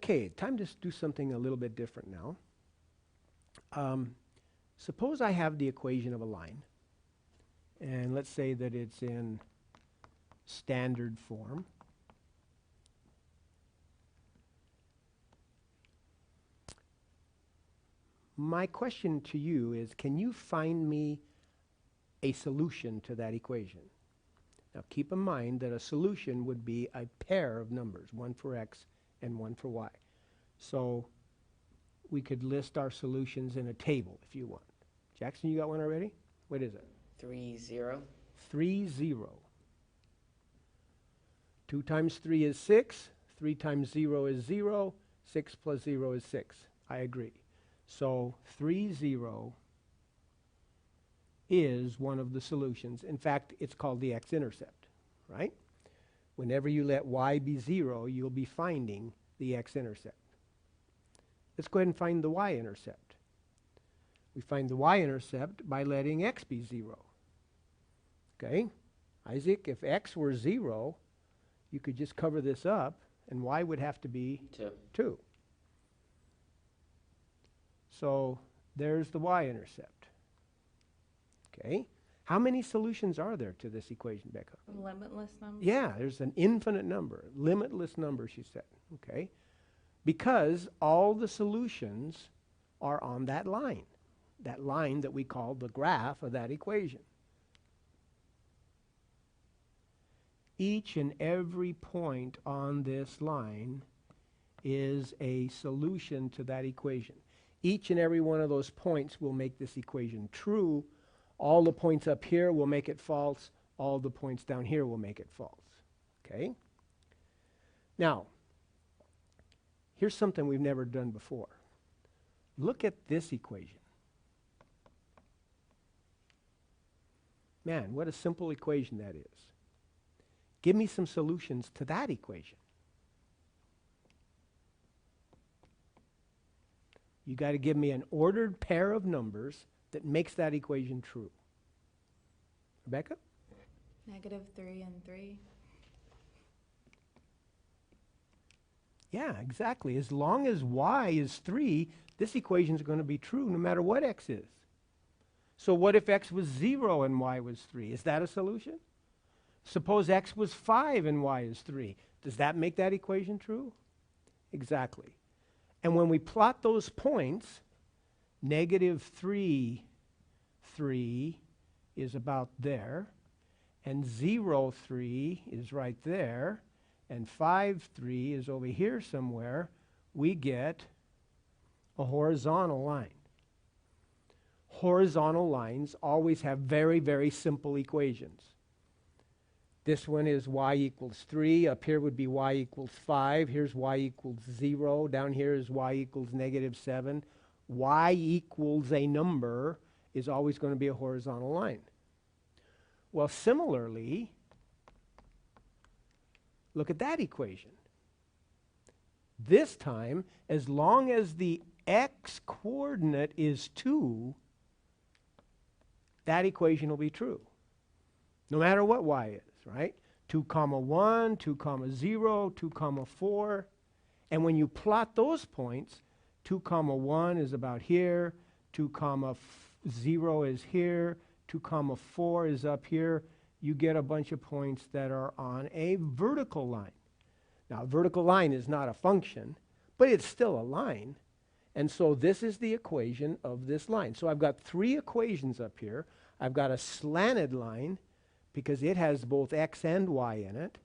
Okay, time to do something a little bit different now. Suppose I have the equation of a line, and let's say that it's in standard form. My question to you is, can you find me a solution to that equation? Now keep in mind that a solution would be a pair of numbers, one for x and one for y. So we could list our solutions in a table if you want. Jackson, you got one already? What is it? 3, 0. 3, 0. 2 times 3 is 6. 3 times 0 is 0. 6 plus 0 is 6. I agree. So 3, 0 is one of the solutions. In fact, it's called the x-intercept, right? Whenever you let y be 0, you'll be finding the x-intercept. Let's go ahead and find the y-intercept. We find the y-intercept by letting x be 0. Okay? Isaac, if x were 0, you could just cover this up, and y would have to be 2. So there's the y-intercept. Okay? How many solutions are there to this equation, Becca? Limitless number? Yeah, there's an infinite number, limitless number, she said. Okay? Because all the solutions are on that line that we call the graph of that equation. Each and every point on this line is a solution to that equation. Each and every one of those points will make this equation true. All the points up here will make it false. All the points down here will make it false. Okay? Now, here's something we've never done before. Look at this equation. Man, what a simple equation that is. Give me some solutions to that equation. You got to give me an ordered pair of numbers that makes that equation true. Rebecca? -3 and 3. Yeah, exactly. As long as y is 3, this equation is going to be true no matter what x is. So what if x was 0 and y was 3? Is that a solution? Suppose x was 5 and y is 3. Does that make that equation true? Exactly. And when we plot those points, -3, 3 is about there, and 0, 3 is right there, and 5, 3 is over here somewhere, we get a horizontal line. Horizontal lines always have very, very simple equations. This one is y equals 3. Up here would be y equals 5. Here's y equals 0. Down here is y equals -7. Y equals a number is always going to be a horizontal line. Well, similarly, look at that equation. This time, as long as the x coordinate is 2, that equation will be true, no matter what y is, right? 2, 1, 2, 0, 2, 4. And when you plot those points, 2, 1 is about here, 2, 0 is here, 2, 4 is up here. You get a bunch of points that are on a vertical line. Now, a vertical line is not a function, but it's still a line. And so this is the equation of this line. So I've got 3 equations up here. I've got a slanted line because it has both x and y in it.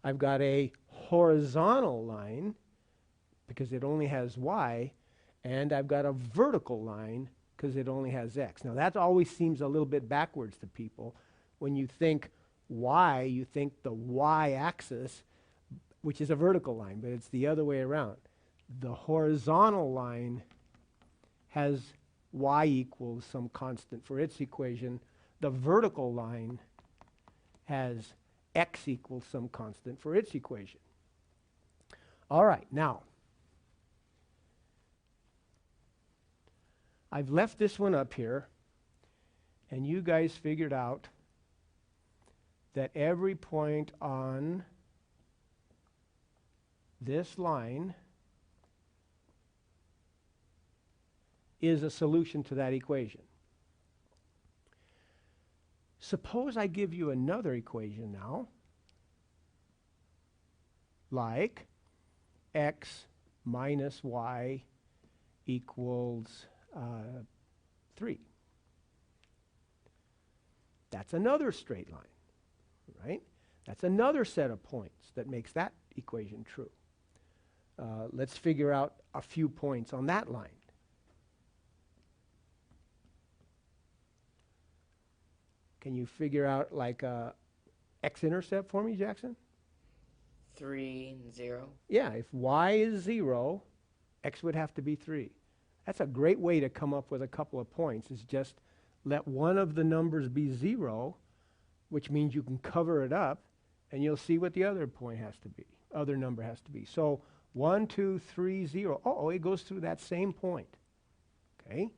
I've got a horizontal line because it only has y. And I've got a vertical line because it only has x. Now that always seems a little bit backwards to people. When you think y, you think the y-axis, which is a vertical line, but it's the other way around. The horizontal line has y equals some constant for its equation. The vertical line has x equals some constant for its equation. All right, now, I've left this one up here, and you guys figured out that every point on this line is a solution to that equation. Suppose I give you another equation now, like x minus y equals 3. That's another straight line, right? That's another set of points that makes that equation true. Let's figure out a few points on that line. Can you figure out like a x-intercept for me, Jackson? 3 and 0. Yeah, if y is 0, x would have to be 3. That's a great way to come up with a couple of points, is just let one of the numbers be 0, which means you can cover it up, and you'll see what the other point has to be, other number has to be. So 1, 2, 3, 0. Oh, it goes through that same point. Okay?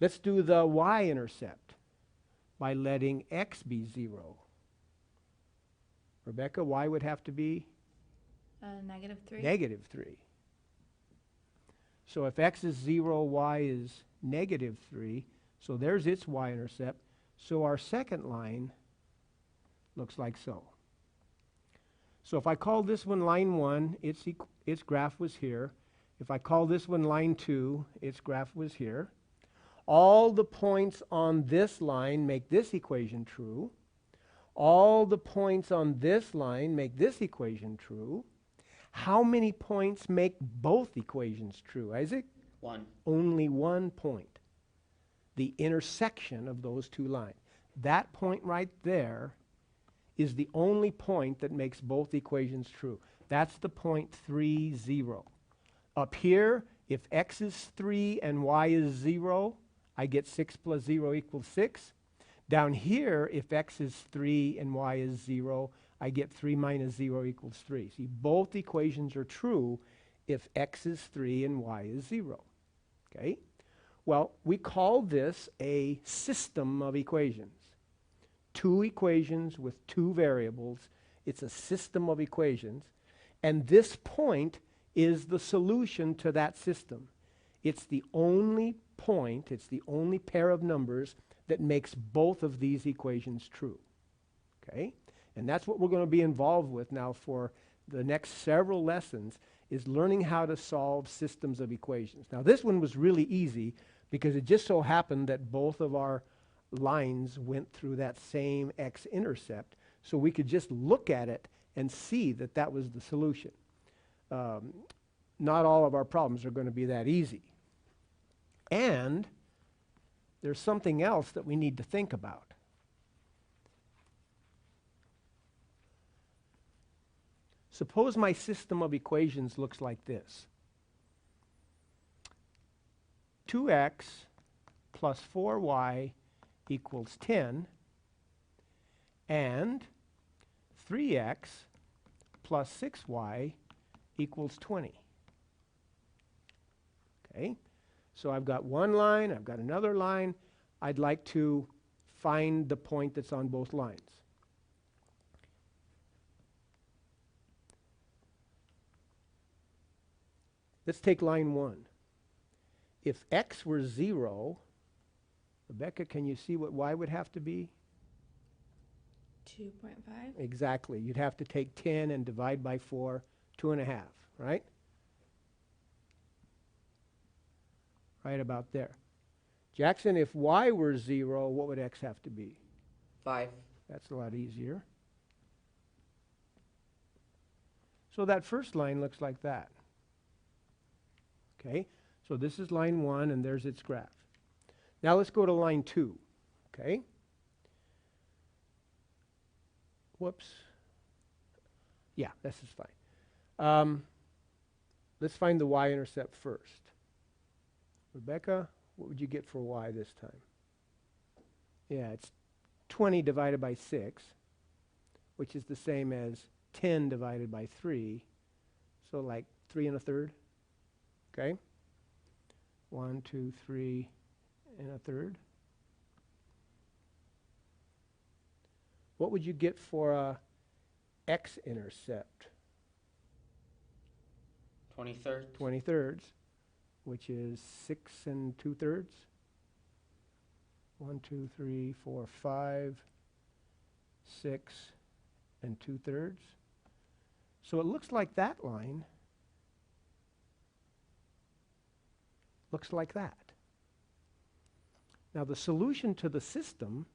Let's do the y-intercept by letting x be 0. Rebecca, y would have to be? Negative 3. Negative 3. So if x is 0, y is negative 3. So there's its y-intercept. So our second line looks like so. So if I call this one line 1, its graph was here. If I call this one line 2, its graph was here. All the points on this line make this equation true. All the points on this line make this equation true. How many points make both equations true, Isaac? 1. Only 1 point. The intersection of those two lines. That point right there is the only point that makes both equations true. That's the point 3, 0. Up here, if x is 3 and y is 0, I get 6 plus 0 equals 6. Down here, if x is 3 and y is 0, I get 3 minus 0 equals 3. See, both equations are true if x is 3 and y is 0. Okay? Well, we call this a system of equations. Two equations with two variables. It's a system of equations. And this point is the solution to that system. It's the only point, it's the only pair of numbers that makes both of these equations true. Okay? And that's what we're going to be involved with now for the next several lessons, is learning how to solve systems of equations. Now this one was really easy because it just so happened that both of our lines went through that same x-intercept, so we could just look at it and see that that was the solution. Not all of our problems are going to be that easy. And there's something else that we need to think about. Suppose my system of equations looks like this. 2x plus 4y equals 10, and 3x plus 6y equals 20. Okay? So I've got one line, I've got another line. I'd like to find the point that's on both lines. Let's take line 1. If x were 0, Rebecca, can you see what y would have to be? 2.5. Exactly. You'd have to take 10 and divide by 4, 2.5, right? Right about there. Jackson, if y were 0, what would x have to be? 5. That's a lot easier. So that first line looks like that. Okay, so this is line 1, and there's its graph. Now let's go to line 2. Okay. Whoops. Yeah, this is fine. Let's find the y-intercept first. Rebecca, what would you get for y this time? Yeah, it's 20 divided by 6, which is the same as 10 divided by 3. So like 3 1/3. Okay? 1, 2, 3 1/3. What would you get for a x-intercept? 23rd. 20 thirds. which is 6 2/3. 1, 2, 3, 4, 5, 6 2/3. So it looks like that line looks like that. Now the solution to the system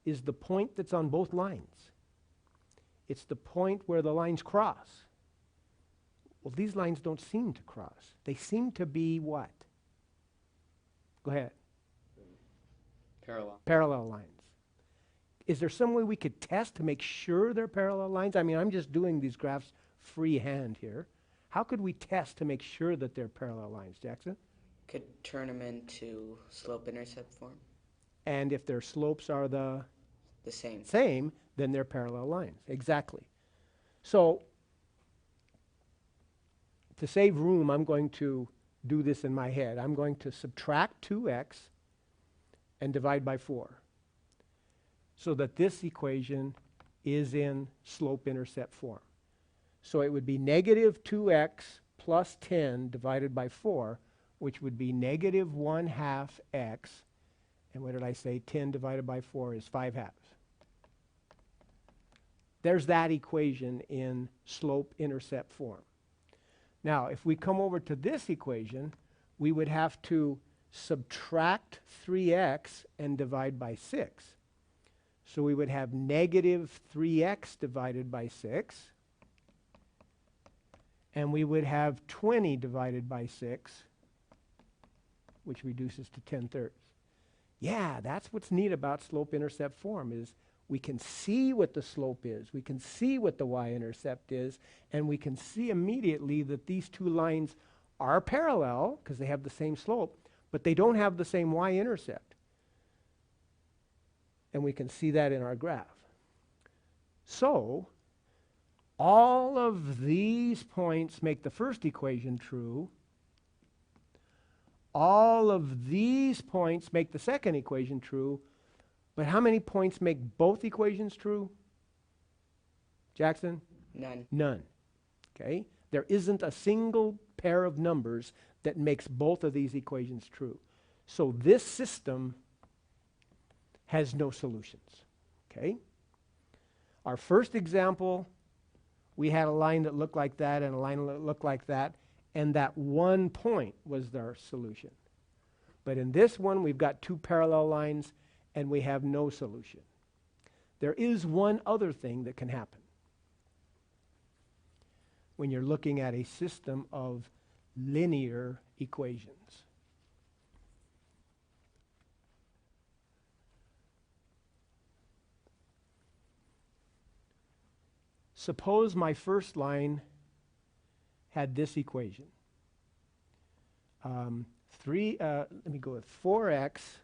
is the point that's on both lines. It's the point where the lines cross. Well, these lines don't seem to cross. They seem to be what? Go ahead. Parallel. Parallel lines. Is there some way we could test to make sure they're parallel lines? I mean, I'm just doing these graphs freehand here. How could we test to make sure that they're parallel lines, Jackson? Could turn them into slope-intercept form. And if their slopes are the Same. then they're parallel lines. Exactly. So to save room, I'm going to do this in my head. I'm going to subtract 2x and divide by 4 so that this equation is in slope-intercept form. So it would be negative 2x plus 10 divided by 4, which would be negative 1/2 x. And what did I say? 10 divided by 4 is 5/2. There's that equation in slope-intercept form. Now, if we come over to this equation, we would have to subtract 3x and divide by 6. So we would have negative 3x divided by 6. And we would have 20 divided by 6, which reduces to 10/3. Yeah, that's what's neat about slope-intercept form is we can see what the slope is, we can see what the y-intercept is, and we can see immediately that these two lines are parallel because they have the same slope, but they don't have the same y-intercept. And we can see that in our graph. So all of these points make the first equation true. All of these points make the second equation true. But how many points make both equations true? Jackson? None. None. Okay? There isn't a single pair of numbers that makes both of these equations true. So this system has no solutions. Okay? Our first example, we had a line that looked like that and a line that looked like that, and that one point was our solution. But in this one, we've got two parallel lines, and we have no solution. There is one other thing that can happen when you're looking at a system of linear equations. Suppose my first line had this equation. Let me go with 4x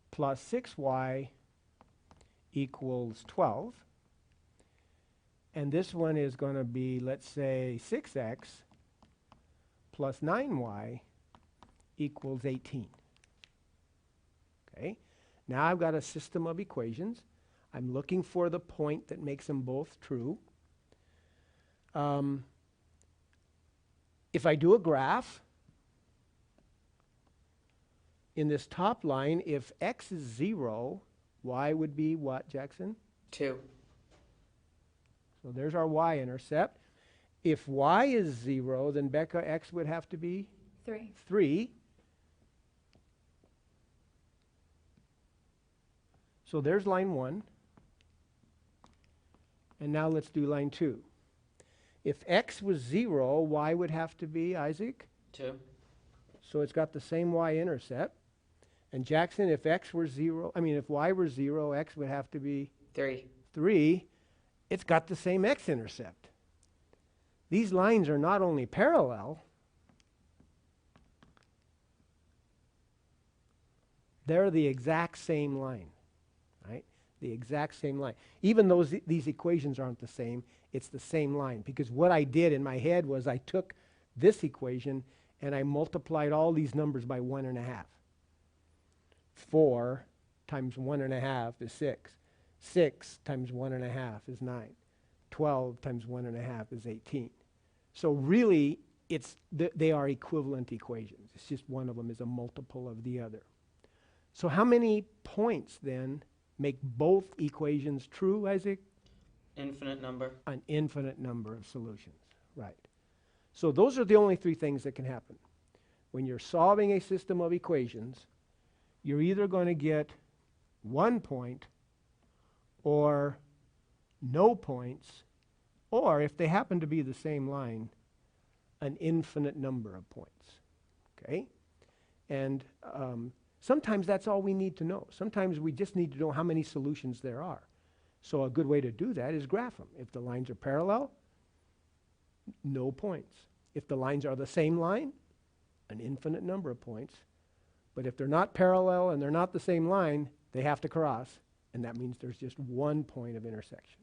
plus 6y equals 12. And this one is going to be, let's say, 6x plus 9y equals 18. Okay? Now I've got a system of equations. I'm looking for the point that makes them both true. If I do a graph, in this top line, if x is 0, y would be what, Jackson? 2. So there's our y-intercept. If y is 0, then Becca, x would have to be 3. 3. So there's line 1. And now let's do line 2. If x was 0, y would have to be, Isaac? 2. So it's got the same y-intercept. And Jackson, if x were 0, if y were 0, x would have to be 3. 3. It's got the same x-intercept. These lines are not only parallel, they're the exact same line, right? The exact same line. Even though these equations aren't the same, it's the same line. Because what I did in my head was I took this equation and I multiplied all these numbers by 1.5. 4 times 1.5 is 6. 6 times 1.5 is 9. 12 times 1.5 is 18. So really, they are equivalent equations. It's just one of them is a multiple of the other. So how many points then make both equations true, Isaac? Infinite number. An infinite number of solutions, right. So those are the only three things that can happen. When you're solving a system of equations, you're either going to get 1 point or no points, or if they happen to be the same line, an infinite number of points, okay? And sometimes that's all we need to know. Sometimes we just need to know how many solutions there are. So a good way to do that is graph them. If the lines are parallel, no points. If the lines are the same line, an infinite number of points. But if they're not parallel and they're not the same line, they have to cross, and that means there's just 1 point of intersection.